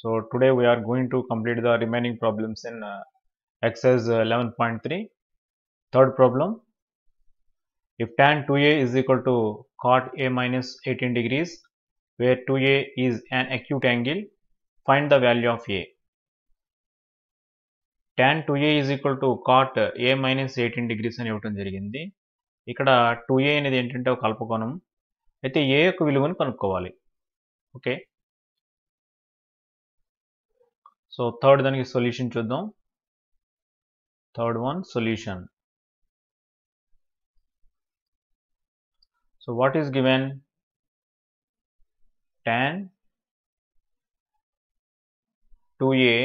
So today we are going to complete the remaining problems in exercise 11.3. Third problem, if tan 2a is equal to cot a minus 18 degrees, where 2a is an acute angle, find the value of a. Tan 2a is equal to cot a minus 18 degrees అని ఇవ్వటం జరిగింది. ఇక్కడ 2a అనేది ఏంటంటే ఒక అల్పకోణం, అయితే a యొక్క విలువను కనుక్కోవాలి. ఓకే, సో థర్డ్ దానికి సొల్యూషన్ చూద్దాం. Third one solution. So what is given? Tan 2a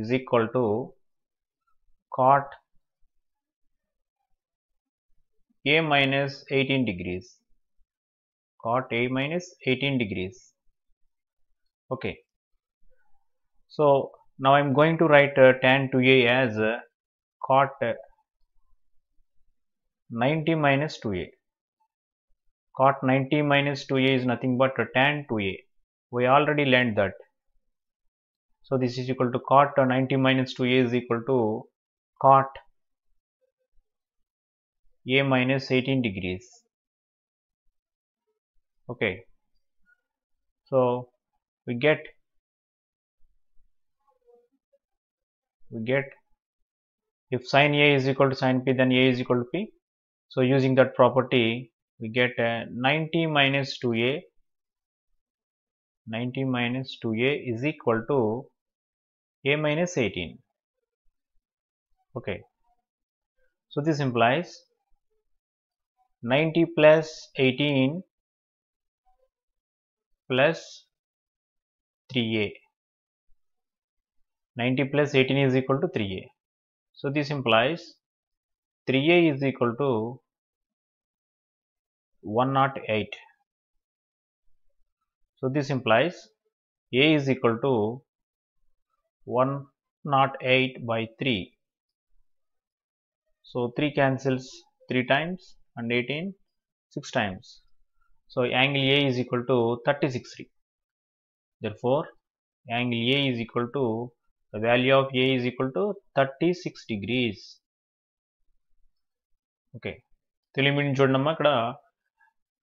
is equal to cot a minus 18 degrees. Cot a minus 18 degrees. Okay. So now I am going to write tan 2a as cot 90 minus 2a. Cot 90 minus 2a is nothing but tan 2a. We already learned that. So this is equal to cot 90 minus 2a is equal to cot a minus 18 degrees. Okay. So we get if sin a is equal to sin p, then a is equal to p. So using that property, we get 90 minus 2a. 90 minus 2a is equal to a minus 18. Okay. So this implies 90 plus 18 plus 3a. 90 plus 18 is equal to 3a. So this implies 3a is equal to 108. So this implies a is equal to 108 by 3. So 3 cancels 3 times and 18 6 times. So angle A is equal to 36 degree. Therefore angle A is equal to, the value of A is equal to 36 degrees. Okay. తెలియని చూడమ్మా, ఇక్కడ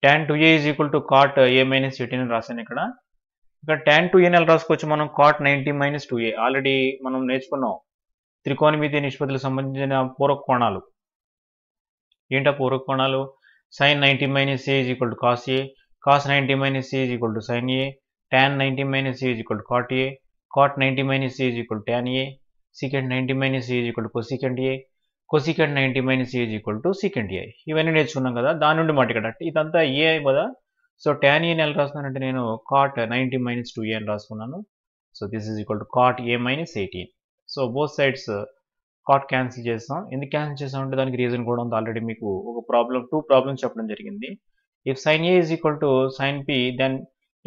tan 2a is equal to cot a minus 18 అని రాశాను. ఇక్కడ tan 2a ఎలా రాసుకోవచ్చు మనం? cot 90 minus 2a already మనం నేర్చుకున్నాం. త్రికోణమితి నిష్పత్తులకు సంబంధించిన పూరక కోణాలు. ఏంటా పూరక కోణాలు? sin 90 minus a is equal to cos a, cos 90 minus a is equal to sin a, tan 90 minus a is equal to cot a, cot 90 minus a is equal to tan a, secant 90 minus a is equal to cosecant a, cosecant 90 minus a is equal to secant a. ఇవన్నీ నేర్చుకున్నాం కదా, దాని నుండి మాట ఇక్కడ ఇదంతా a కదా. So tan a ని ఎలా రాస్తున్నానంటే నేను cot 90 minus 2a అని రాసుకున్నాను. So this is equal to cot a minus 18. So both sides cot cancel చేస్తాం. ఎందుకు క్యాన్సిల్ చేస్తామంటే దానికి రీజన్ కూడా ఉంది. ఆల్రెడీ మీకు ఒక ప్రాబ్లం 2 ప్రాబ్లమ్స్ చెప్పడం జరిగింది. If sin a is equal to sin p, then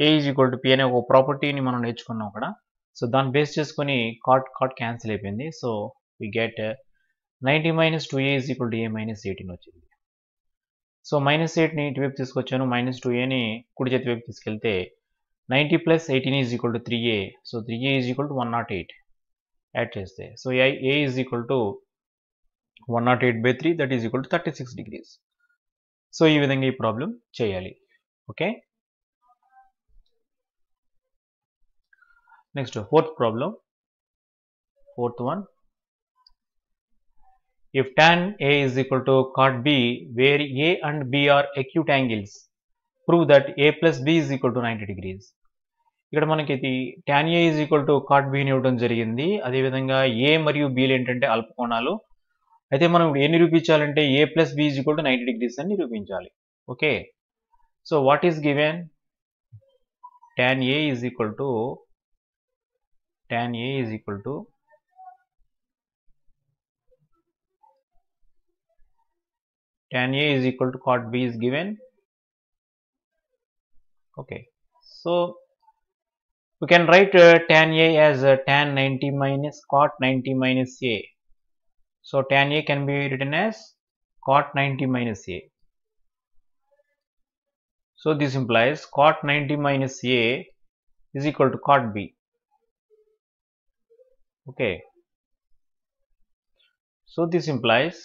a is equal to p అనే ఒక ప్రాపర్టీని మనం నేర్చుకున్నాం అక్కడ. సో దాన్ని బేస్ చేసుకొని cot క్యాన్సిల్ అయిపోయింది. So we get 90 minus 2a is equal to a minus 18 వచ్చింది. సో మైనస్ 8ని ఇటువైపు తీసుకొచ్చాను, మైనస్ 2aని కుడి చేతి వైపు తీసుకెళ్తే 90 plus 18 is equal to 3a. So 3a is equal to 108 add చేస్తే, so a is equal to 108 by 3, that is equal to 36 degrees. So ఈ విధంగా ఈ ప్రాబ్లం చేయాలి. Okay, next fourth problem. Fourth one, if tan a is equal to cot b, where a and b are acute angles, prove that a plus b is equal to 90 degrees. ఇక్కడ మనకి ఇది tan a is equal to cot b ని ఇవ్వడం జరిగింది. అదేవిధంగా a మరియు b లు ఏంటంటే అల్పకోణాలు. అయితే మనం ఏ నిరూపించాలంటే a plus b is equal to 90 degrees అని నిరూపించాలి. Okay, so what is given? tan a is equal to tan a is equal to cot b is given. Okay, so we can write tan a as tan 90 minus cot 90 minus a. So tan a can be written as cot 90 minus a. So this implies cot 90 minus a is equal to cot B. Okay, so this implies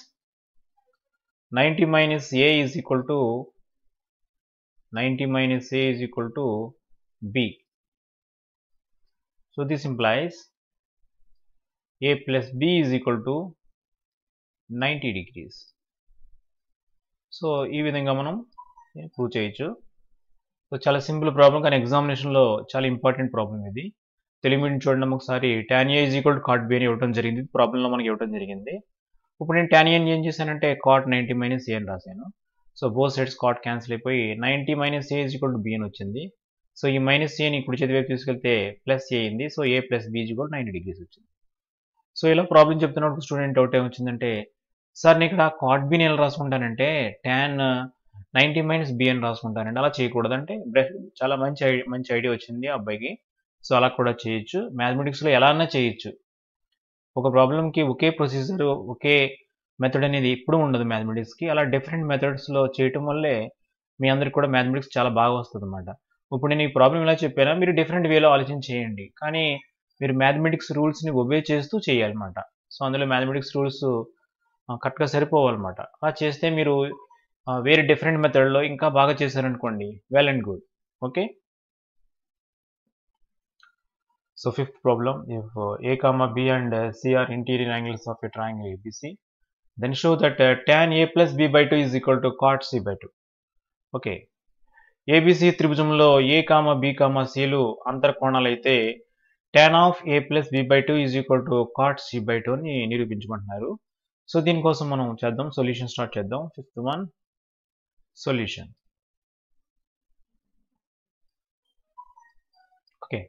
90 minus A is equal to 90 minus A is equal to B. So this implies A plus B is equal to 90 degrees. So ఈ విధంగా మనం prove చేయొచ్చు. So చాలా simple problem, కానీ ఎగ్జామినేషన్లో చాలా important problem ఇది. Telugu medium చూడండి, ఒకసారి tan A is equal to cot B అని ఇవ్వడం జరిగింది, ప్రాబ్లంలో మనకి ఇవ్వడం జరిగింది. ఇప్పుడు నేను tan A ఏం చేశానంటే cot 90 minus A అని రాశాను. So both sides cot cancel అయిపోయి 90 minus A is equal to B అని వచ్చింది. సో ఈ మైనస్ ఏని ఇప్పుడు చేతి వైపు తీసుకెళ్తే ప్లస్ ఏ అయింది. So A plus B is equal to 90 degrees వచ్చింది. సో ఇలా ప్రాబ్లం చెప్తున్నప్పుడు స్టూడెంట్ డౌట్ ఏమొచ్చిందంటే, సార్ నేను ఇక్కడ కాట్ బిని ఎలా రాసుకుంటానంటే tan 90 మైనస్ బి అని రాసుకుంటానండి, అలా చేయకూడదంటే చాలా మంచి ఐడియా వచ్చింది ఆ అబ్బాయికి. సో అలా కూడా చేయొచ్చు, మ్యాథమెటిక్స్లో ఎలా అన్నా చేయొచ్చు. ఒక ప్రాబ్లంకి ఒకే ప్రొసీజర్, ఒకే మెథడ్ అనేది ఎప్పుడు ఉండదు మ్యాథమెటిక్స్కి. అలా డిఫరెంట్ మెథడ్స్లో చేయటం వల్లే మీ అందరికి కూడా మ్యాథమెటిక్స్ చాలా బాగా వస్తుంది అన్నమాట. ఇప్పుడు నేను ఈ ప్రాబ్లం ఎలా చెప్పానా, మీరు డిఫరెంట్ వేలో ఆలోచన చేయండి, కానీ మీరు మ్యాథమెటిక్స్ రూల్స్ని ఒబే చేస్తూ చేయాలన్నమాట. సో అందులో మ్యాథమెటిక్స్ రూల్స్ కరెక్ట్గా సరిపోవాలన్నమాట. అలా చేస్తే మీరు వేరే డిఫరెంట్ మెథడ్లో ఇంకా బాగా చేశారనుకోండి, well and good. Okay, so fifth problem, if A, B and C are interior angles of a triangle ABC, then show that tan A plus B by 2 is equal to cot C by 2. Okay, ABC త్రిభుజంలో A, B, Cలు అంతర్కోణాలు అయితే tan of A plus B by 2 is equal to cot C by 2 అని నిరూపించమంటున్నారు. So దీనికోసం మనం చేద్దాం, solution start చేద్దాం. Fifth one, solution. Okay,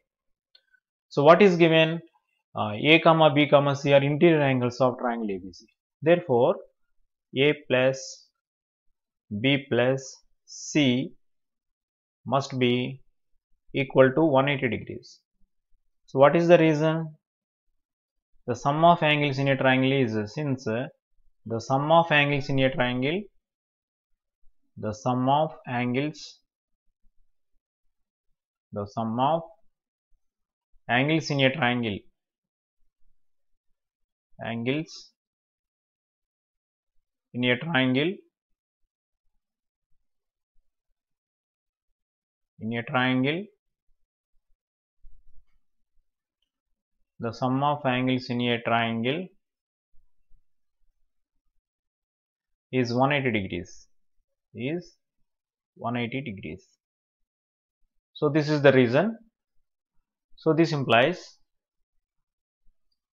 so what is given? A, B, C are interior angles of triangle ABC. Therefore, A plus B plus C must be equal to 180 degrees. So what is the reason? The sum of angles in a triangle is, since the sum of angles in a triangle, the sum of angles in a triangle, angles in a triangle the sum of angles in a triangle is 180 degrees, So this is the reason. So this implies,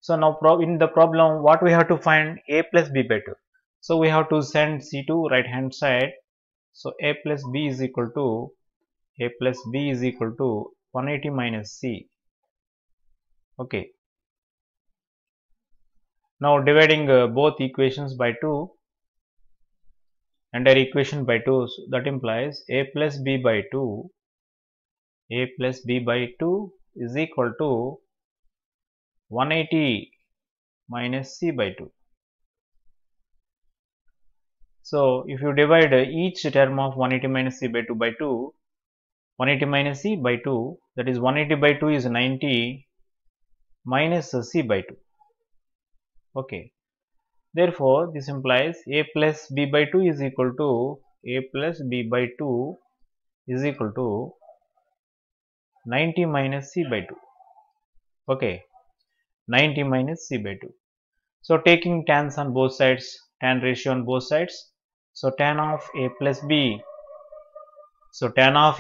so now in the problem what we have to find? A plus B by 2. So we have to send C to right hand side. So A plus B is equal to 180 minus C. Okay, now dividing both equations by 2, and equation by 2, so that implies A plus B by 2 is equal to 180 minus C by 2. So if you divide each term of 180 minus C by 2 by 2, 180 minus C by 2, that is 180 by 2 is 90 minus C by 2. Okay, therefore this implies A plus B by 2 is equal to 90 minus C by 2. Okay, 90 minus C by 2. So taking tans on both sides, tan ratio on both sides, so tan of A plus B, tan of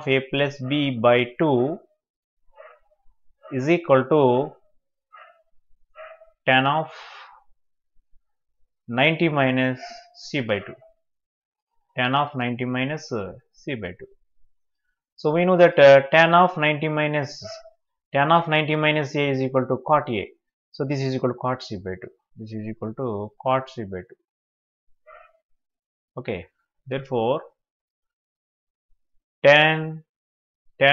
A plus B by 2 is equal to tan of 90 minus C by 2, tan of 90 minus C by 2. So we know that tan of 90 minus A is equal to cot A. So this is equal to cot C by 2. Okay, therefore tan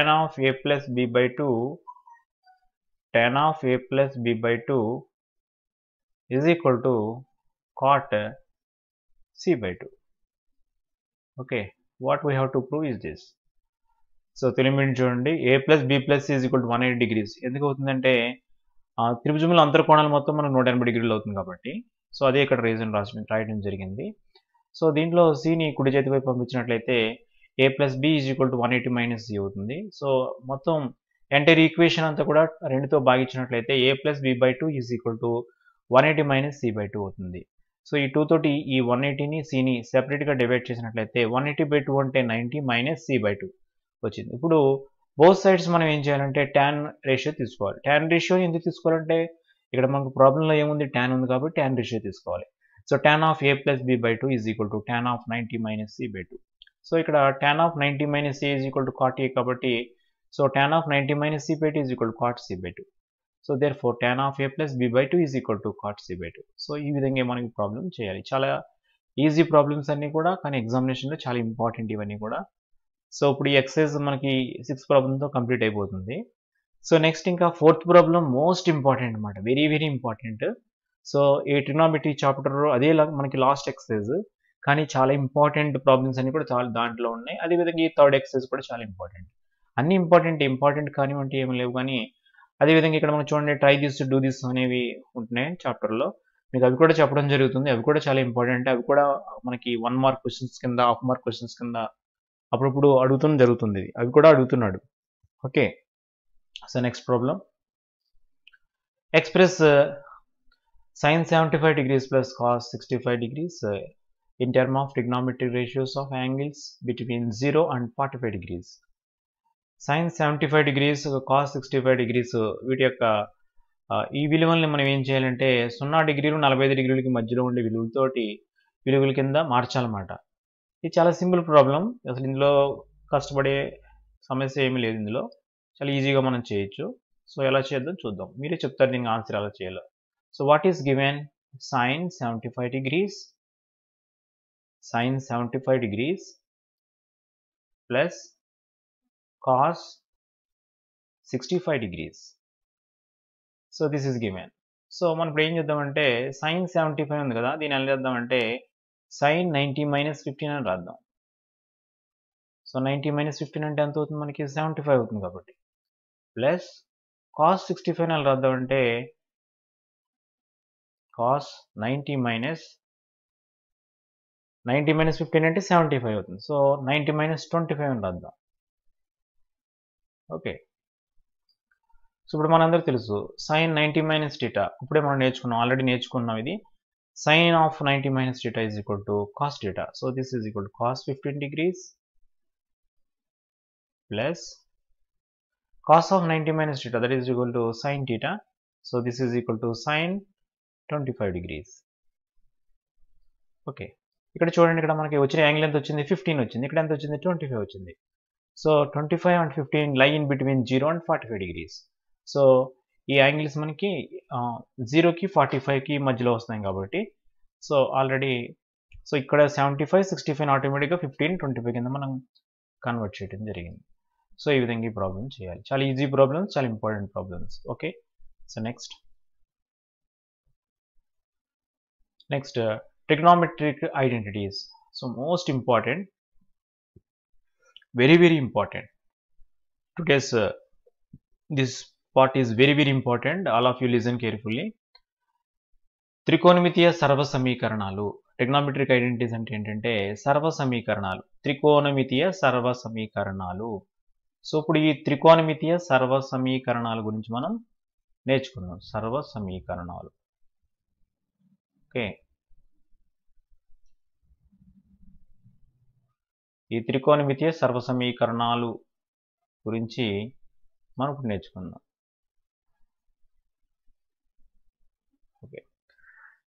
of A plus B by 2 is equal to cot C by 2. Okay, what we have to prove is this. So తెలియని చూడండి a plus B plus is equal to 180 degrees. ఎందుకు అవుతుందంటే త్రిభుజముల అంతర్కోణాలు మొత్తం మనకు 180 డిగ్రీలు అవుతుంది కాబట్టి. So అదే ఇక్కడ రీజన్ రాయడం జరిగింది. సో దీంట్లో సిని కుడి చేతి వైపు పంపించినట్లయితే a plus B is equal to 180 minus C అవుతుంది. సో మొత్తం ఎంటైర్ ఈక్వేషన్ అంతా కూడా 2తో భాగించినట్లయితే a plus B by 2 is equal to 180 minus C by 2 అవుతుంది. సో ఈ 2 తోటి ఈ 180ని సిని సెపరేట్గా డివైడ్ చేసినట్లయితే 180 బై 2 అంటే 90 మైనస్ సి బై 2 వచ్చింది. ఇప్పుడు బోత్ సైడ్స్ మనం ఏం చేయాలంటే tan రేషియో తీసుకోవాలి. tan రేషియో ఎందుకు తీసుకోవాలంటే ఇక్కడ మనకు ప్రాబ్లంలో ఏముంది, tan ఉంది కాబట్టి tan రేషియో తీసుకోవాలి. So tan of a plus B by 2 is equal to tan of 90 minus C by 2. So ఇక్కడ tan of 90 minus a is equal to cot a కాబట్టి so tan of 90 minus c by 2 is equal to cot c by 2. So therefore tan of a plus b by 2 is equal to cot c by 2. So ఈ విధంగా మనకి problem చేయాలి. చాలా easy problems అన్నీ కూడా, కానీ ఎగ్జామినేషన్లో చాలా ఇంపార్టెంట్ ఇవన్నీ కూడా. సో ఇప్పుడు ఈ ఎక్సర్సైజ్ మనకి 6 ప్రాబ్లంతో కంప్లీట్ అయిపోతుంది. సో నెక్స్ట్ ఇంకా 4th ప్రాబ్లం మోస్ట్ ఇంపార్టెంట్ అనమాట, వెరీ వెరీ ఇంపార్టెంట్. సో ఈ ట్రిగ్నామెట్రీ చాప్టర్ అదే మనకి లాస్ట్ ఎక్సర్సైజ్, కానీ చాలా ఇంపార్టెంట్ ప్రాబ్లమ్స్ అన్ని కూడా చాలా దాంట్లో ఉన్నాయి. అదేవిధంగా ఈ 3rd ఎక్సర్సైజ్ కూడా చాలా ఇంపార్టెంట్. అన్ని ఇంపార్టెంట్ కానివ్వండి ఏమి లేవు, కానీ అదేవిధంగా ఇక్కడ మనం చూడండి ట్రై దిస్ డూ దిస్ అనేవి ఉంటున్నాయి చాప్టర్లో, మీకు అవి కూడా చెప్పడం జరుగుతుంది. అవి కూడా చాలా ఇంపార్టెంట్. అవి కూడా మనకి 1 మార్క్ క్వశ్చన్స్ కింద, హాఫ్ మార్క్ క్వశ్చన్స్ కింద అప్పుడప్పుడు అడుగుతుంది జరుగుతుంది. అవి కూడా అడుగుతున్నాడు. Okay, so next problem, express sin 75 degrees plus cos 65 degrees in term of trigonometric ratios of angles between 0 and 45 degrees. sin 75 degrees cos 65 degrees వీటి యొక్క ఈ విలువల్ని మనం ఏం చేయాలంటే 0 డిగ్రీలు 45 డిగ్రీలకి మధ్యలో ఉండే విలువల కింద మార్చాలన్నమాట. ఇది చాలా సింపుల్ ప్రాబ్లం, అసలు ఇందులో కష్టపడే సమస్య ఏమీ లేదు. ఇందులో చాలా ఈజీగా మనం చేయొచ్చు. సో ఎలా చేద్దాం చూద్దాం, మీరే చెప్తారు దీనికి ఆన్సర్ ఎలా చేయాలో. So what is given, sin 75 degrees plus cos 65 degrees. So this is given. So మనం ఇప్పుడు ఏం చేద్దామంటే sin 75 ఉంది కదా, దీన్ని ఎలా చేద్దామంటే sin 90 మైనస్ 15 అని రాద్దాం. సో 90 మైనస్ 15 అంటే ఎంత అవుతుంది మనకి, 75 అవుతుంది కాబట్టి, ప్లస్ cos 65 అని రాద్దామంటే cos 90 మైనస్ 15 అంటే 75 అవుతుంది. సో 90 మైనస్ 25 అని రాద్దాం. ఓకే, సో ఇప్పుడు మనందరూ తెలుసు sin 90 మైనస్ θ, ఇప్పుడే మనం నేర్చుకున్నాం, ఆల్రెడీ నేర్చుకున్నాం. ఇది sin of 90 minus θ is equal to cos θ. So this is equal to cos 15 degrees plus cos of 90 minus θ, that is equal to sin θ. So this is equal to sin 25 degrees. Okay, ఇక్కడ చూడండి, ఇక్కడ మనకి వచ్చిన angle ఎంత వచ్చింది, 15 వచ్చింది. ఇక్కడ ఎంత వచ్చింది, 25 వచ్చింది. సో 25 and 15 లై in between 0 and 45 degrees. So ఈ యాంగిల్స్ మనకి 0కి 45కి మధ్యలో వస్తాయి కాబట్టి, సో ఆల్రెడీ సో ఇక్కడ 75 65 ఆటోమేటిక్గా 15 25 కింద మనం కన్వర్ట్ చేయడం జరిగింది. సో ఈ విధంగా ఈ ప్రాబ్లమ్ చేయాలి. చాలా ఈజీ ప్రాబ్లమ్స్, చాలా important problems. Okay, so next trigonometric identities. So most important, very very important. Today's this part is very very important. All of you listen carefully. త్రికోణమితీయ సర్వ సమీకరణాలు, ట్రిగ్నోమెట్రిక్ ఐడెంటిటీస్ అంటే ఏంటంటే సర్వ సమీకరణాలు, త్రికోణమితీయ సర్వ సమీకరణాలు. సో ఇప్పుడు ఈ త్రికోణమితీయ సర్వ సమీకరణాల గురించి మనం నేర్చుకుందాం. సర్వ సమీకరణాలు. ఓకే, ఈ త్రికోణమితీయ సర్వ సమీకరణాలు గురించి మనం ఇప్పుడు నేర్చుకుందాం. ఓకే,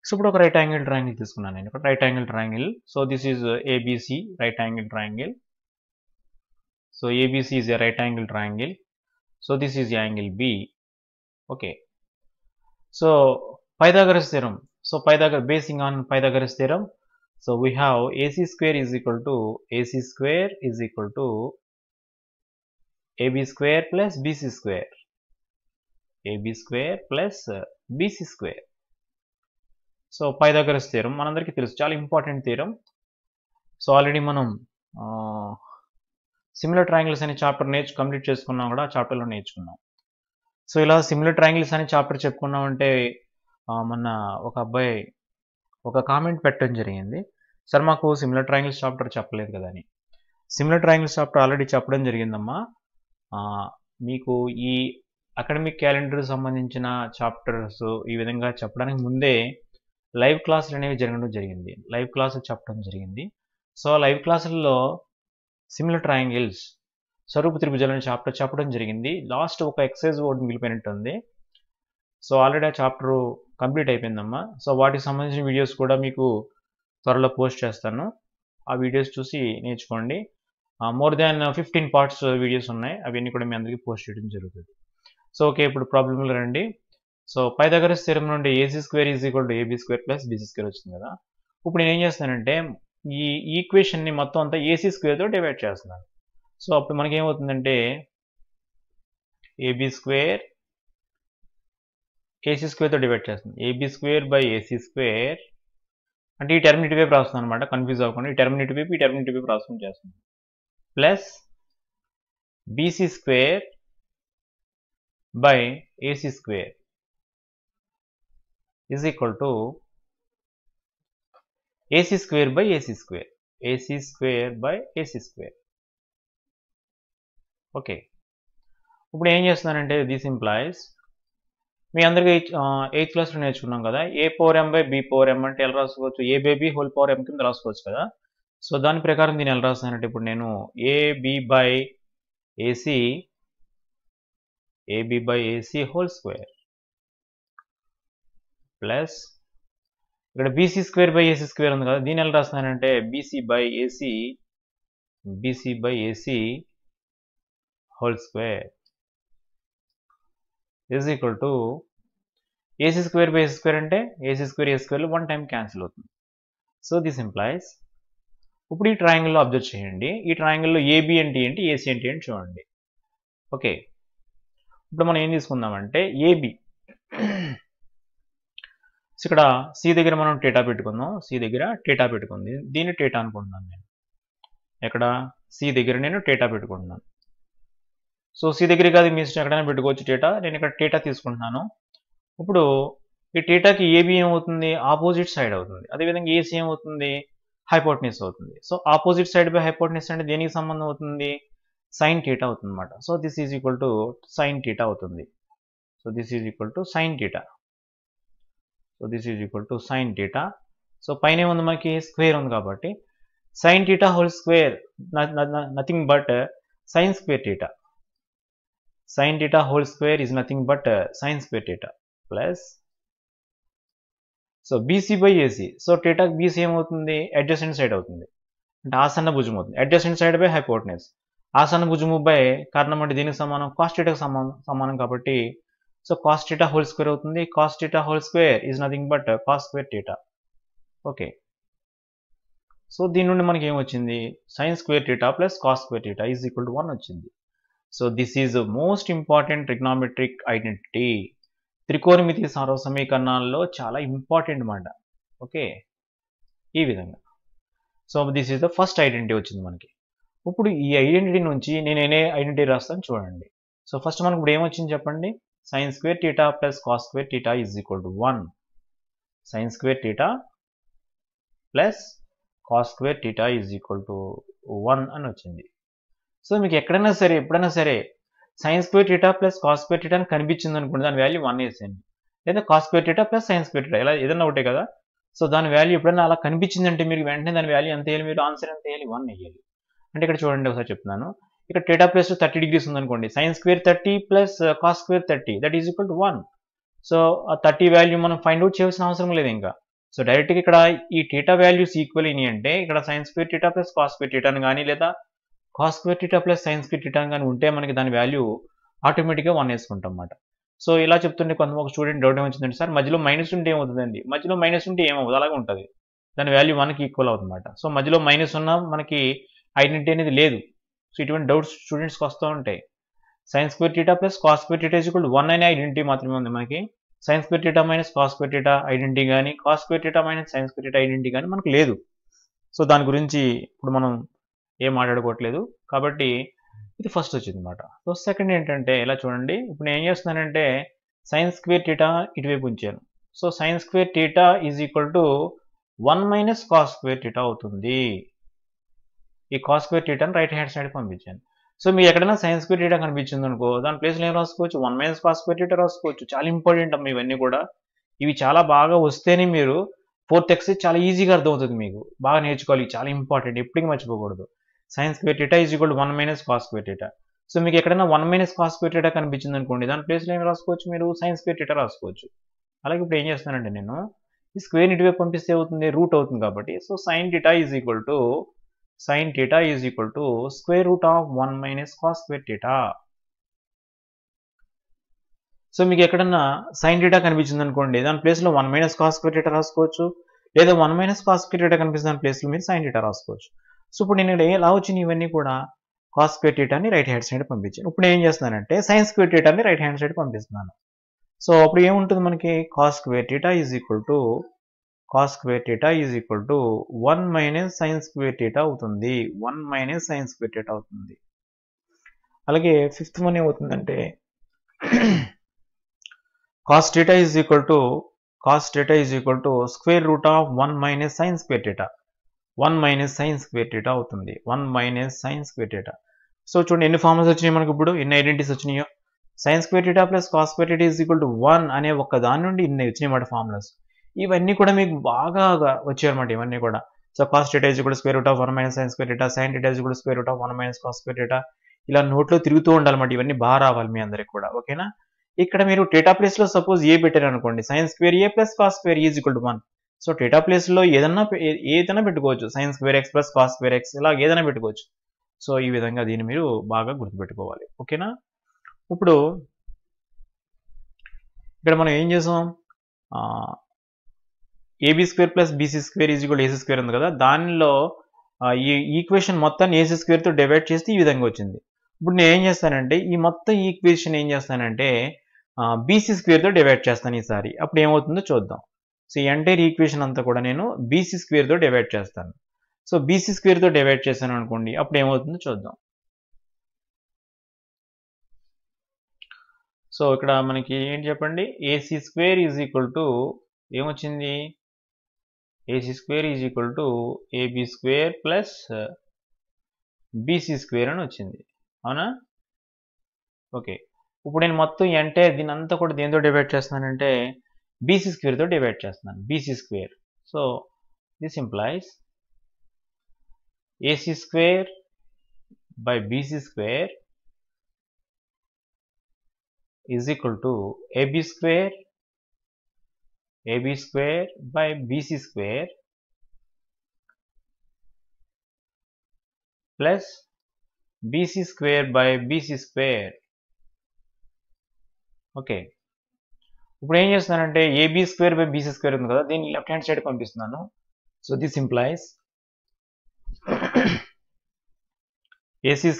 సో ఇప్పుడు ఒక రైట్ యాంగిల్ ట్రయాంగిల్ తీసుకున్నాను నేను. ఇక్కడ right angle triangle. So this is ABC right angle triangle. So ABC is a right angle triangle. So this is angle B. Okay, so Pythagoras theorem. So basing on Pythagoras theorem, so we have AC square is equal to AB square plus BC square. AB square plus BC square. So Pythagoras theorem మనందరికీ తెలుసు, చాలా important theorem. So already మనం similar triangles అనే chapter complete చేసుకున్నాం కూడా చాప్టర్లో నేర్చుకున్నాం. So ఇలా సిమిలర్ ట్రయాంగిల్స్ అనే చాప్టర్ చెప్పుకున్నామంటే మొన్న ఒక అబ్బాయి ఒక కామెంట్ పెట్టడం జరిగింది, సార్ మాకు సిమిలర్ ట్రయాంగిల్స్ చాప్టర్ చెప్పలేదు కదా అని. సిమిలర్ ట్రయాంగిల్స్ చాప్టర్ ఆల్రెడీ చెప్పడం జరిగిందమ్మా. మీకు ఈ అకాడమిక్ క్యాలెండర్ సంబంధించిన చాప్టర్స్ ఈ విధంగా చెప్పడానికి ముందే లైవ్ క్లాసులు అనేవి జరగడం జరిగింది, లైవ్ క్లాసులు చెప్పడం జరిగింది. సో లైవ్ క్లాసుల్లో సిమిలర్ ట్రయాంగిల్స్ స్వరూప త్రిభుజాలు అనే చాప్టర్ చెప్పడం జరిగింది. లాస్ట్ ఒక ఎక్సైజ్ వర్డ్ మిగిలిపోయినట్టుంది. సో ఆల్రెడీ ఆ చాప్టర్ కంప్లీట్ అయిపోయిందమ్మా. సో వాటికి సంబంధించిన వీడియోస్ కూడా మీకు త్వరలో పోస్ట్ చేస్తాను, ఆ వీడియోస్ చూసి నేర్చుకోండి. మోర్ దాన్ 15 పార్ట్స్ వీడియోస్ ఉన్నాయి, అవన్నీ కూడా మీ అందరికీ పోస్ట్ చేయడం జరుగుతుంది. సో ఓకే, ఇప్పుడు ప్రాబ్లంలో రండి. సో పైథాగరస్ థియరం నుండి AC² = AB² + BC² వచ్చింది కదా. ఇప్పుడు నేను ఏం చేస్తానంటే ఈ ఈక్వేషన్ని మొత్తం అంతా AC² తో డివైడ్ చేస్తున్నాను. సో అప్పుడు మనకి ఏమవుతుందంటే AB² AC² తో డివైడ్ చేస్తుంది. AB² అంటే ఈ టర్మ్ ఇటువైపు రాస్తున్నాను అనమాట, కన్ఫ్యూజ్ అవ్వకుండా. ఈ టర్మ్ ఇటువైపు, ఈ టర్మ్ ఇటువైపు రాసుకుని చేస్తుంది. Plus BC² AC² is equal to AC² AC². Okay, ఇప్పుడు ఏం చేస్తున్నానంటే దిస్ ఇంప్లాయిస్, మీ అందరికీ 8th క్లాస్లో నేర్చుకున్నాం కదా, A⁴M/B⁴M అంటే ఎలా రాసుకోవచ్చు, A/B⁴M కింద రాసుకోవచ్చు కదా. సో దాని ప్రకారం దీన్ని ఎలా రాస్తానంటే ఇప్పుడు నేను AB/AC AB/AC² ప్లస్ ఇక్కడ BC²/AC² ఉంది కదా, దీన్ని ఎలా రాస్తానంటే BC/AC is equal to AC²/AC² అంటే AC²/AC² 1 టైం క్యాన్సిల్ అవుతుంది. సో దిస్ ఇంప్లాయిస్, ఇప్పుడు ఈ ట్రయాంగిల్లో అబ్జర్వ్ చేయండి, ఈ ట్రయాంగిల్లో AB అంటే ఏంటి, AC అంటే ఏంటి చూడండి. ఓకే, ఇప్పుడు మనం ఏం తీసుకుందామంటే AB, ఇక్కడ C దగ్గర మనం θ పెట్టుకుందాం, C దగ్గర θ పెట్టుకుంది, దీన్ని θ అనుకుంటున్నాను నేను. ఎక్కడ C దగ్గర నేను θ పెట్టుకుంటున్నాను. సో C దగ్గర కాదు, మీ ఇష్టం ఎక్కడైనా పెట్టుకోవచ్చు θ, నేను ఇక్కడ θ తీసుకుంటున్నాను. ఇప్పుడు ఈ θకి AB ఏమవుతుంది, ఆపోజిట్ సైడ్ అవుతుంది. అదేవిధంగా AC ఏమవుతుంది, హైపోటెన్యూస్ అవుతుంది. So opposite side by hypotenuse అంటే దేనికి సంబంధం అవుతుంది, sin θ అవుతుంది అనమాట. So this is equal to sin θ అవుతుంది. So this is equal to sin θ. sin θ. So పైన ఏముంది, మనకి స్క్వేర్ ఉంది కాబట్టి sin θ² nothing but sin²θ. sin θ² is nothing but sin²θ plus, so BC/AC. So θ BC ఏమవుతుంది, అడ్జసెంట్ సైడ్ అవుతుంది, అంటే ఆసన్న భుజం అవుతుంది. అడ్జసెంట్ సైడ్ బై హైపోటెన్యూస్, ఆసన్న భుజము బై కర్ణం అంటే దీనికి సమానం, cos θకి సమానం కాబట్టి సో cos θ² అవుతుంది. cos θ² is nothing but cos²θ. Okay, so దీని నుండి మనకి ఏమొచ్చింది, sin²θ plus cos²θ is equal to 1 వచ్చింది. So this is most important trigonometric identity, త్రికోణమితి సార్వ సమీకరణాల్లో చాలా ఇంపార్టెంట్ మాట. ఓకే, ఈ విధంగా. So this is the first identity వచ్చింది మనకి. ఇప్పుడు ఈ ఐడెంటిటీ నుంచి నేను ఏ ఐడెంటిటీ రాస్తాను చూడండి. సో ఫస్ట్ మనకు ఇప్పుడు ఏమొచ్చింది చెప్పండి, sin² θ plus cos² θ is equal to 1. sin² θ plus cos² θ is equal to 1 అని వచ్చింది. సో మీకు ఎక్కడైనా సరే, ఎప్పుడైనా సరే sin² θ ప్లస్ cos² θ అని కనిపించింది అనుకోండి, దాని వాల్యూ 1 వేసేయండి. లేదా cos² θ ప్లస్ sin² θ, ఇలా ఏదైనా ఒకటే కదా. సో దాని వాల్యూ ఎప్పుడైనా అలా కనిపించిందంటే మీరు వెంటనే దాని వాల్యూ ఎంత వేయాలి, మీరు ఆన్సర్ ఎంత వేయాలి, 1 వేయాలి. అంటే ఇక్కడ చూడండి, ఒకసారి చెప్తున్నాను. ఇక్కడ θ ప్లస్ 30 degrees ఉందనుకోండి, sin² 30 plus cos² 30 that is equal to 1. So ఆ 30 వాల్యూ మనం ఫైండ్ అవుట్ చేయాల్సిన అవసరం లేదు ఇంకా. సో డైరెక్ట్గా ఇక్కడ ఈ θ వాల్యూస్ ఈక్వల్ అయినాయి అంటే ఇక్కడ sin² θ ప్లస్ cos² θ అని కానీ లేదా cos² θ ప్లస్ sin² θ అని కానీ ఉంటే మనకి దాని వాల్యూ ఆటోమేటిక్గా 1 వేసుకుంటాం అన్నమాట. సో ఇలా చెప్తుంటే కొంతమంది ఒక స్టూడెంట్ డౌట్ ఏమొచ్చిందంటే, సార్ మధ్యలో మైనస్ ఉంటే ఏమవుతుందండి, మధ్యలో మైనస్ ఉంటే ఏమవుతుంది, అలాగే ఉంటుంది, దాని వాల్యూ 1కి ఈక్వల్ అవుతుంది అన్నమాట. సో మధ్యలో మైనస్ ఉన్నా మనకి ఐడెంటిటీ అనేది లేదు. సో ఇటువంటి డౌట్స్ స్టూడెంట్స్కి వస్తూ ఉంటాయి. sin² θ plus cos² θ equal to 1 అనే ఐడెంటిటీ మాత్రమే ఉంది మనకి. sin² θ మైనస్ cos² θ ఐడెంటిటీ కానీ cos² θ మైనస్ sin² θ ఐడెంటిటీ కానీ మనకు లేదు. సో దాని గురించి ఇప్పుడు మనం ఏం మాట్లాడుకోవట్లేదు. కాబట్టి ఇది ఫస్ట్ వచ్చింది అనమాట. సో సెకండ్ ఏంటంటే ఇలా చూడండి, ఇప్పుడు నేను ఏం చేస్తున్నానంటే సైన్ స్క్వేర్ థీటా ఇటువైపు ఉంచాను. So sine square theta is equal to 1 minus cos square theta అవుతుంది. ఈ కాస్ స్క్వేర్ థీటాని రైట్ హ్యాండ్ సైడ్ పంపించాను. సో మీరు ఎక్కడైనా సైన్ స్క్వేర్ థీటా కనిపించింది అనుకో, దాని ప్లేస్లో ఏం రాసుకోవచ్చు, 1 మైనస్ కాస్ స్క్వేర్ థీటా రాసుకోవచ్చు. చాలా ఇంపార్టెంట్ అమ్మ ఇవన్నీ కూడా. ఇవి చాలా బాగా వస్తేనే మీరు 4th ఎక్సైజ్ చాలా ఈజీగా అర్థమవుతుంది మీకు. బాగా నేర్చుకోవాలి, చాలా ఇంపార్టెంట్, ఎప్పటికీ మర్చిపోకూడదు. Sign square theta is equal to 1 minus cos square theta. So మీకు ఎక్కడైనా 1 మైనస్ కాస్ స్క్వేర్ థీటా కనిపించింది అనుకోండి, దాని ప్లేస్లో ఏం రాసుకోవచ్చు, మీరు సైన్ స్క్వేర్ థీటా రాసుకోవచ్చు. అలాగే ఇప్పుడు ఏం చేస్తానంటే నేను ఈ స్క్వేర్ ఇటువైపు పంపిస్తే అవుతుంది, రూట్ అవుతుంది కాబట్టి. So sine theta is equal to square root of 1 minus cos square theta. So మీకు ఎక్కడన్నా సైన్ థీటా కనిపించింది అనుకోండి, దాని ప్లేస్లో 1 మైనస్ కాస్ స్క్వేర్ థీటా రాసుకోవచ్చు. లేదా 1 మైనస్ కాస్ స్క్వేర్ థీటా కనిపిస్తుంది, దాని ప్లేస్లో మీరు సైన్ థీటా రాసుకోవచ్చు. సో ఇప్పుడు నేను ఇక్కడ ఎలా వచ్చినాయి ఇవన్నీ కూడా, కాస్ స్క్వేర్ థీటాని రైట్ హ్యాండ్ సైడ్ పంపించాను. ఇప్పుడు ఏం చేస్తున్నానంటే సైన్ స్క్వేర్ థీటాని రైట్ హ్యాండ్ సైడ్ పంపిస్తున్నాను. సో అప్పుడు ఏముంటుంది మనకి, cos square theta is equal to 1 minus sine square theta అవుతుంది. 1 మైనస్ సైన్ స్క్వేర్ థీటా అవుతుంది. అలాగే ఫిఫ్త్ వన్ ఏమవుతుందంటే cos theta is equal to square root of 1 minus sin square theta. 1 minus sin square theta అవుతుంది. 1 minus sin square theta. So చూడండి ఎన్ని formulas వచ్చినాయి మనకి, ఇప్పుడు ఎన్ని ఐడెంటిటీస్ వచ్చినాయో. sin square theta plus cos square theta is equal to 1 అనే ఒక్క దాని నుండి ఇన్ని వచ్చినాయి అన్నమాట ఫార్ములాస్. ఇవన్నీ కూడా మీకు బాగా వచ్చాయన్నమాట ఇవన్నీ కూడా. So cos theta is equal to square root of 1 minus sin square theta, sin theta is equal to square root of 1 minus cos square theta. ఇలా నోట్లో తిరుగుతూ ఉండాలన్నమాట, ఇవన్నీ బాగా రావాలి మీ అందరికి కూడా. ఓకేనా. ఇక్కడ మీరు థీటా ప్లేస్ లో సపోజ్ ఏ పెట్టారు అనుకోండి, sine square A plus cos square is equal to 1. So theta place లో ఏదైనా పెట్టుకోవచ్చు, sine square X plus cos square X ఇలా ఏదైనా పెట్టుకోవచ్చు. సో ఈ విధంగా దీన్ని మీరు బాగా గుర్తుపెట్టుకోవాలి. ఓకేనా. ఇప్పుడు ఇక్కడ మనం ఏం చేసాం, AB square plus BC square is equal AC square ఉంది కదా, దానిలో ఈ ఈక్వేషన్ మొత్తాన్ని ఏసీ స్క్వేర్ తో డివైడ్ చేస్తే ఈ విధంగా వచ్చింది. ఇప్పుడు నేను ఏం చేస్తానంటే ఈ మొత్తం ఈక్వేషన్ ఏం చేస్తానంటే బీసీ స్క్వేర్తో డివైడ్ చేస్తాను ఈసారి. అప్పుడు ఏమవుతుందో చూద్దాం. సో ఈ ఎంటైర్ ఈక్వేషన్ అంతా కూడా నేను బీసీ స్క్వేర్తో డివైడ్ చేస్తాను. సో బీసీ స్క్వేర్తో డివైడ్ చేశాను అనుకోండి, అప్పుడు ఏమవుతుందో చూద్దాం. సో ఇక్కడ మనకి ఏంటి చెప్పండి, AC square is equal to ఏమొచ్చింది, AC square is equal to AB square plus BC square అని వచ్చింది. అవునా. ఓకే. ఇప్పుడు నేను మొత్తం ఎంటైర్ దీని అంతా కూడా దేంతో డివైడ్ చేస్తున్నానంటే బీసీ స్క్వేర్తో డివైడ్ చేస్తున్నాను, BC square. So this implies AC square by BC square is equal to AB square by BC square plus BC square by BC square. Okay. ఇప్పుడు ఏం చేస్తున్నానంటే AB square by BC square ఉంది కదా, దీన్ని left hand side పంపిస్తున్నాను. So this implies AC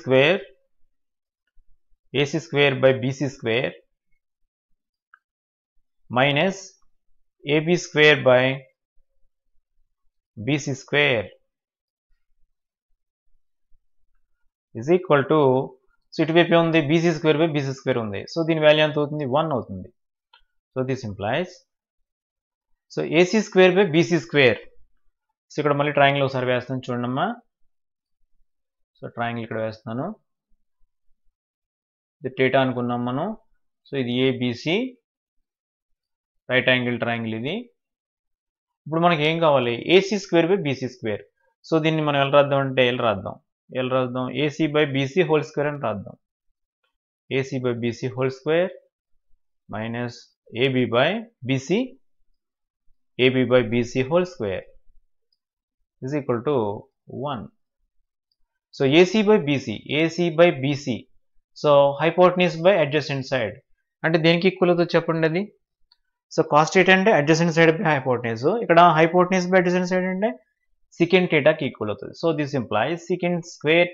square by BC square minus AB square by BC square is equal to, so ఇటువైపు ఉంది BC square by BC square ఉంది. So దీని value ఎంత అవుతుంది, 1 అవుతుంది. So this implies so AC square by BC square. So ఇక్కడ మళ్ళీ triangle ఒకసారి వేస్తాను చూడమ్మా. సో ట్రయాంగిల్ ఇక్కడ వేస్తున్నాను, ఇది థీటా అనుకున్నాం మనం. సో ఇది ఏబీసీ రైట్ యాంగిల్ ట్రయాంగిల్ ఇది. ఇప్పుడు మనకి ఏం కావాలి, AC square by BC square. So దీన్ని మనం ఎలా రాద్దాం అంటే ఎలా రాద్దాం, AC by BC whole square అని రాద్దాం. AC by BC whole square minus AB by BC whole square is equal to 1. So AC by BC so hypotenuse by adjacent side అంటే దేనికి ఈక్వల్ అవుతుందో చెప్పండి అది. సో కాస్ థీటా అంటే adjacent side by hypotenuse, ఇక్కడ hypotenuse by adjacent side అంటే second థీటాకి equal అవుతుంది. So this implies secant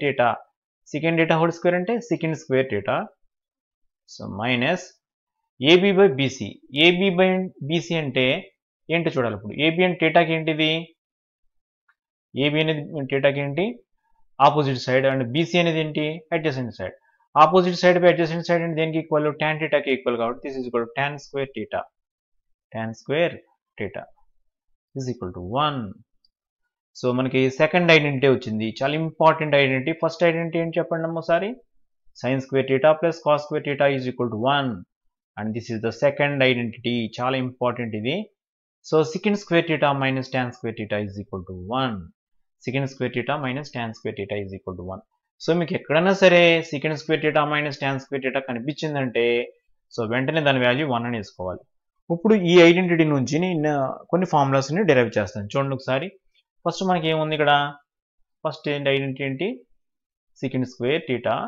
theta whole square అంటే secant square theta. So minus AB by BC అంటే ఏంటో చూడాలి. ఇప్పుడు ఏబీ అంటే థీటాకి ఏంటిది, ఏబీ అనేది థీటాకి ఏంటి ఆపోజిట్ సైడ్, అండ్ బీసీ అనేది ఏంటి adjacent side. Opposite side by adjacent side అంటే దేనికి ఈక్వల్, tan θకి ఈక్వల్ కాబట్టి this is equal to tan square θ is equal to 1. So మనకి సెకండ్ ఐడెంటిటీ వచ్చింది, చాలా ఇంపార్టెంట్ ఐడెంటిటీ. ఫస్ట్ ఐడెంటిటీ ఏంటి చెప్పండి ఒకసారి, sin square θ plus cos square θ is equal to 1, and this is the second identity, చాలా ఇంపార్టెంట్ ఇది. So secant square θ minus tan square θ is equal to 1. secant square θ minus tan square θ is equal to 1. So మీకు ఎక్కడైనా సరే secant square θ minus tan square θ కనిపించిందంటే so వెంటనే దాని value 1 అని వేసుకోవాలి. ఇప్పుడు ఈ ఐడెంటిటీ నుంచి నేను కొన్ని ఫార్ములాస్ని డెరైవ్ చేస్తాను. చూడండి ఒకసారి. ఫస్ట్ మనకి ఏముంది ఇక్కడ, ఫస్ట్ ఐడెంటిటీ ఏంటి, secant square θ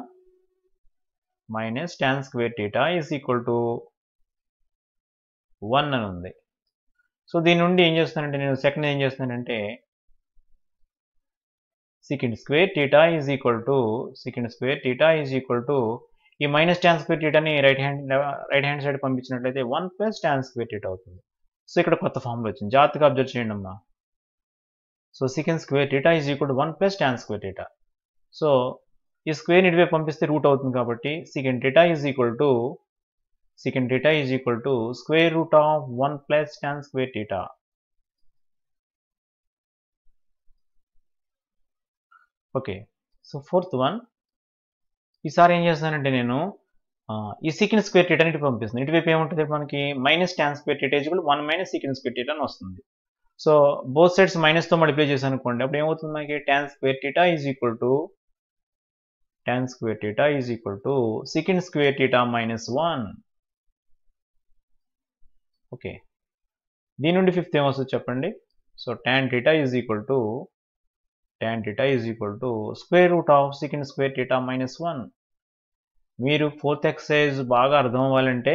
minus tan square θ is equal to 1 అని ఉంది. సో దీని నుండి ఏం చేస్తానంటే నేను సెకండ్ ఏం చేస్తానంటే secant square θ is equal to ఈ మైనస్ tan square θ ని రైట్ హ్యాండ్ సైడ్ పంపించినట్లయితే 1 ప్లస్ tan square θ అవుతుంది. సో ఇక్కడ కొత్త ఫార్ములా వచ్చింది, జాగ్రత్తగా అబ్జర్వ్ చేయండి అమ్మా. So secant square θ is equal to 1 plus tan square θ. So ఈ స్క్వేర్ ఇటువైపు పంపిస్తే రూట్ అవుతుంది కాబట్టి secant θ is equal to square root of 1 plus tan square θ. Okay, so fourth one, ఈసారి ఏం చేస్తానంటే నేను ఈ secant square θ ఇటు పంపిస్తాను. ఇటువైపు ఏముంటుంది మనకి minus tan square θ is equal to 1 minus secant square θ అని వస్తుంది. సో బోత్ సైడ్స్ మైనస్తో మల్టిప్లై చేశాను అనుకోండి, అప్పుడు ఏమవుతుంది మనకి tan square θ is equal to secant square θ minus 1. Okay, దీని నుండి ఫిఫ్త్ ఏమొస్తుంది చెప్పండి. So tan θ is equal to square root of secant square θ minus 1. మీరు ఫోర్త్ ఎక్సర్సైజ్ బాగా అర్థం అవ్వాలంటే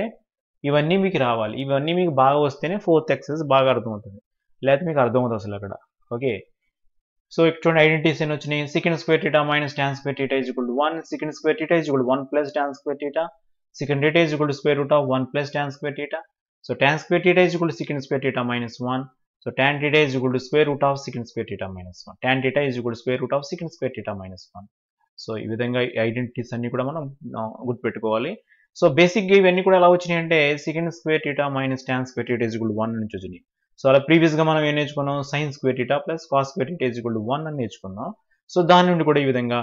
ఇవన్నీ మీకు రావాలి, ఇవన్నీ మీకు బాగా వస్తేనే ఫోర్త్ ఎక్సర్సైజ్ బాగా అర్థమవుతుంది, లేకపోతే మీకు అర్థమవుతుంది అసలు అక్కడ. ఓకే, సో ఇక్కడ చూడండి ఐడెంటిటీస్ ఏమి వచ్చినాయి, secant square θ minus tan square θ is equal to 1, secant square θ is equal to 1 plus tan square θ, secant θ is equal to square root of 1 plus tan square θ. So tan square θ is equal to secant square θ minus 1. So tan θ is equal to square root of secant square θ minus 1. Tan θ is equal to square root of secant square θ minus 1. So ఈ విధంగా identities అన్ని కూడా మనం గుర్తుపెట్టుకోవాలి. So బేసిక్గా ఇవన్నీ కూడా ఎలా వచ్చినాయి అంటే secant square θ minus tan square θ is equal to 1 నుంచి వచ్చినాయి. సో అలా ప్రీవియస్గా మనం ఏం నేర్చుకున్నాం, sin square θ plus cos square θ is equal to 1 అని నేర్చుకున్నాం. సో దాని నుండి కూడా ఈ విధంగా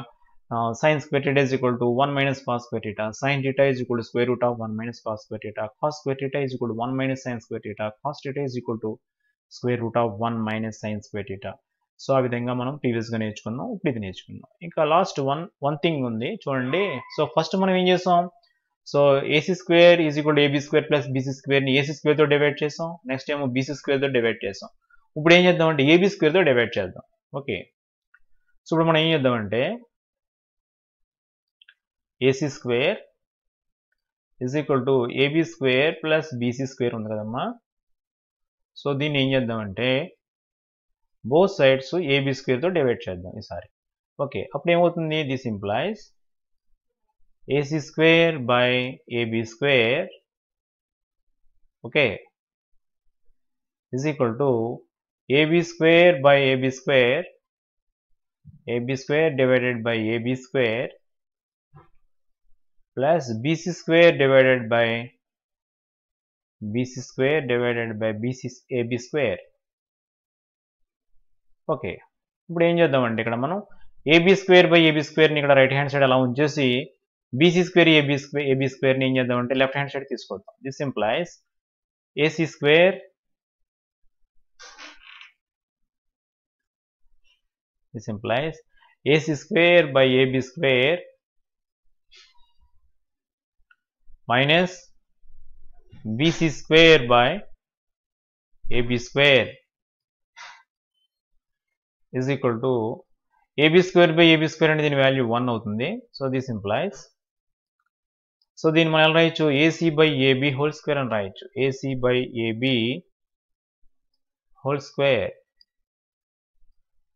sin square θ is equal to 1 minus cos square θ, sin θ is equal to square root of 1 minus cos square θ, cos square θ is equal to 1 minus sin square θ, cos θ is equal to square root of 1 minus sin square θ. So ఆ విధంగా మనం ప్రీవియస్గా నేర్చుకున్నాం, ఇప్పుడు ఇది నేర్చుకున్నాం. ఇంకా last one thing ఉంది చూడండి. సో ఫస్ట్ మనం ఏం చేసాం, so AC square is equal to AB square plus BC square ని AC square తో డివైడ్ చేసాం, నెక్స్ట్ ఏమో BC square తో డివైడ్ చేసాం. ఇప్పుడు ఏం చేద్దాం అంటే AB square తో డివైడ్ చేద్దాం. ఓకే, సో ఇప్పుడు మనం ఏం చేద్దామంటే AC square is equal to AB square plus BC square ఉంది కదమ్మా. సో దీన్ని ఏం చేద్దామంటే బోత్ సైడ్స్ AB square తో డివైడ్ చేద్దాం ఈసారి. ఓకే, అప్పుడు ఏమవుతుంది, this implies AC square by AB square, okay, is equal to AB square by AB square divided by AB square plus BC square divided by AB square. Okay, ఇప్పుడు ఏం చేద్దామంటే ఇక్కడ మనం AB square by AB square ని ఇక్కడ right hand side అలా ఉంచేసి BC square AB square ని ఏం చేద్దామంటే లెఫ్ట్ హ్యాండ్ సైడ్ తీసుకొద్దాం. This implies AC square by AB square minus BC square by AB square is equal to AB square by AB square అంటే దీని value 1 అవుతుంది. So this implies, so దీన్ని మనం ఎలా రాయొచ్చు, AC by AB whole square అని రాయొచ్చు. AC by AB whole square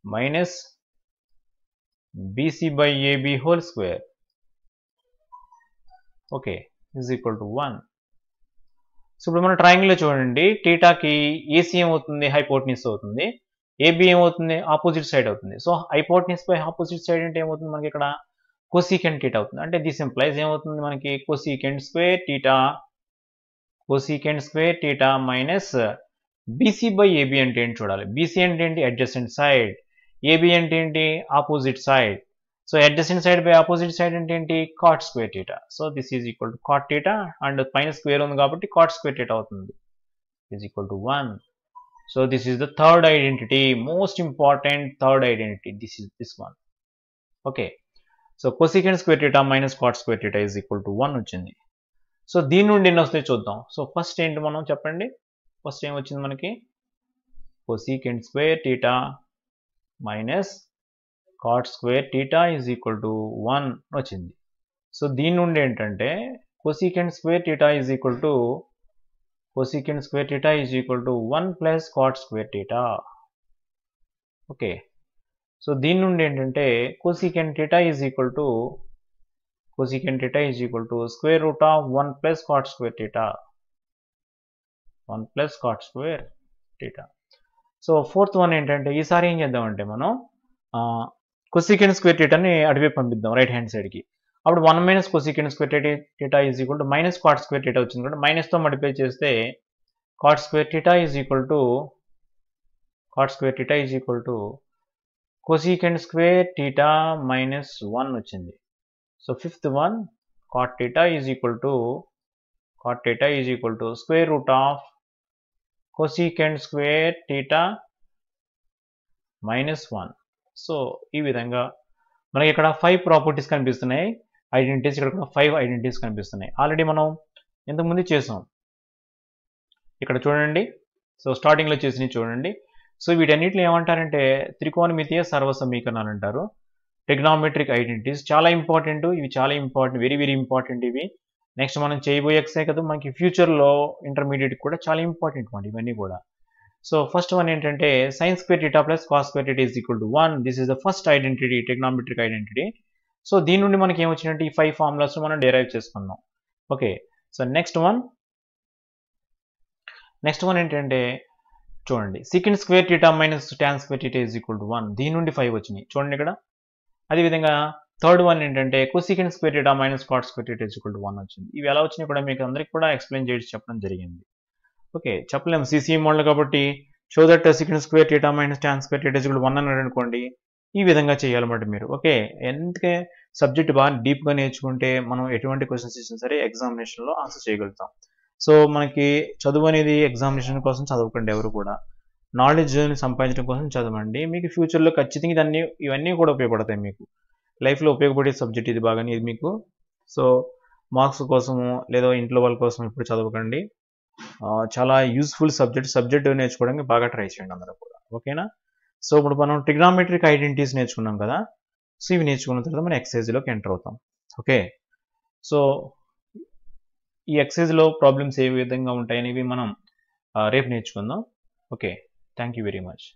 minus BC by AB whole square, okay, is equal to 1. So ఇప్పుడు మన ట్రయాంగిల్లో చూడండి, టీటాకి AC ఏమవుతుంది, హైపోటెన్యూస్ అవుతుంది, ఏబి ఏమవుతుంది, ఆపోజిట్ సైడ్ అవుతుంది. So hypotenuse by opposite side అంటే ఏమవుతుంది మనకి ఇక్కడ కోసికెంట్ థీటా అవుతుంది. అంటే దిస్ ఇంప్లైజ్ ఏమవుతుంది మనకి cosecant square theta minus BC by AB అంటే ఏంటి చూడాలి. బీసీ అంటే ఏంటి, అడ్జసెంట్ సైడ్. ఏబి అంటే ఏంటి, opposite side. So adjacent side by opposite side అంటే ఏంటి, cot square theta. So this is equal to cot theta and పైన స్క్వేర్ ఉంది కాబట్టి కాట్ స్క్వేర్ థీటా అవుతుంది, is equal to 1. So this is the third identity, most important third identity. This is this one. Okay. So cosecant square theta minus cot square theta is equal to 1 వచ్చింది. So దీని నుండి ఎన్ని వస్తాయి చూద్దాం. So first ఏంటి మనం చెప్పండి, first ఏం వచ్చింది మనకి cosecant square theta minus cot square theta is equal to 1 వచ్చింది. సో దీని నుండి ఏంటంటే cosecant square theta is equal to 1 plus cot square theta. Okay. So దీని నుండి ఏంటంటే cosecant theta is equal to square root of 1 plus cot square theta. 1 plus cot square theta. So fourth one ఏంటంటే ఈసారి ఏం చేద్దామంటే మనం cosecant square theta ని అటువైపు పంపిద్దాం రైట్ హ్యాండ్ సైడ్కి. అప్పుడు 1 minus cosecant square theta is equal to minus cot square theta వచ్చింది కాబట్టి మైనస్తో మల్టిప్లై చేస్తే cot square theta is equal to cosecant square theta minus 1 వచ్చింది. So fifth one cot theta is equal to square root of cosecant square theta minus 1. So ఈ విధంగా మనకి ఇక్కడ 5 properties కనిపిస్తున్నాయి, identities. ఇక్కడ కూడా 5 ఐడెంటిటీస్ కనిపిస్తున్నాయి. ఆల్రెడీ మనం ఇంతకుముందు చేసాం. ఇక్కడ చూడండి, సో స్టార్టింగ్లో చేసినవి చూడండి. సో వీటన్నిటిని ఏమంటారంటే త్రికోణమితీయ సర్వ సమీకరణాలు అంటారు. ట్రిగ్నామెట్రిక్ ఐడెంటిటీస్ చాలా ఇంపార్టెంట్, ఇవి చాలా ఇంపార్టెంట్, వెరీ వెరీ ఇంపార్టెంట్ ఇవి. నెక్స్ట్ మనం చేయబోయే ఎక్సే కదా మనకి ఫ్యూచర్లో ఇంటర్మీడియట్ కూడా చాలా ఇంపార్టెంట్ మాట ఇవన్నీ కూడా. సో ఫస్ట్ వన్ ఏంటంటే sin square theta plus cos square theta is equal to 1. This is the first identity, trigonometric identity. So దీని నుండి మనకి ఏమొచ్చినట్టు ఈ 5 ఫార్ములాస్ మనం డెరైవ్ చేసుకున్నాం. ఓకే. సో నెక్స్ట్ వన్ ఏంటంటే చూడండి secant square theta minus tan square theta is equal to 1. దీని నుండి 5 వచ్చినాయి చూడండి ఇక్కడ. అదేవిధంగా థర్డ్ వన్ ఏంటంటే cosecant square theta minus cot square theta is equal to 1 వచ్చింది. ఇవి ఎలా వచ్చినాయి కూడా మీకు అందరికి కూడా ఎక్స్ప్లెయిన్ చేసి చెప్పడం జరిగింది. ఓకే, చెప్పలేము సిసిఈ మోడల్ కాబట్టి show that secant square theta minus tan square theta is equal to 1 అన్నాడు అనుకోండి, ఈ విధంగా చేయాలన్నమాట మీరు. ఓకే, ఎందుకే సబ్జెక్ట్ బాగా డీప్గా నేర్చుకుంటే మనం ఎటువంటి క్వశ్చన్స్ ఇచ్చినా సరే ఎగ్జామినేషన్లో ఆన్సర్ చేయగలుగుతాం. సో మనకి చదువు అనేది ఎగ్జామినేషన్ కోసం చదవకండి, ఎవరు కూడా నాలెడ్జ్ని సంపాదించడం కోసం చదవండి. మీకు ఫ్యూచర్లో ఖచ్చితంగా ఇవన్నీ కూడా ఉపయోగపడతాయి. మీకు లైఫ్లో ఉపయోగపడే సబ్జెక్ట్ ఇది బాగానే ఇది మీకు. సో మార్క్స్ కోసము లేదా ఇంట్లో వాళ్ళ కోసం ఇప్పుడు చదవకండి. చాలా యూస్ఫుల్ సబ్జెక్ట్ నేర్చుకోవడానికి బాగా ట్రై చేయండి అందరూ కూడా. ఓకేనా? సో ఇప్పుడు మనం ట్రిగ్నామెట్రిక్ ఐడెంటిటీస్ నేర్చుకున్నాం కదా. సో ఇవి నేర్చుకున్న తర్వాత మనం ఎక్సర్సైజ్లోకి ఎంటర్ అవుతాం. ఓకే, సో ఈ ఎక్సర్సైజ్లో ప్రాబ్లమ్స్ ఏ విధంగా ఉంటాయనేవి మనం రేపు నేర్చుకుందాం. Okay, thank you very much.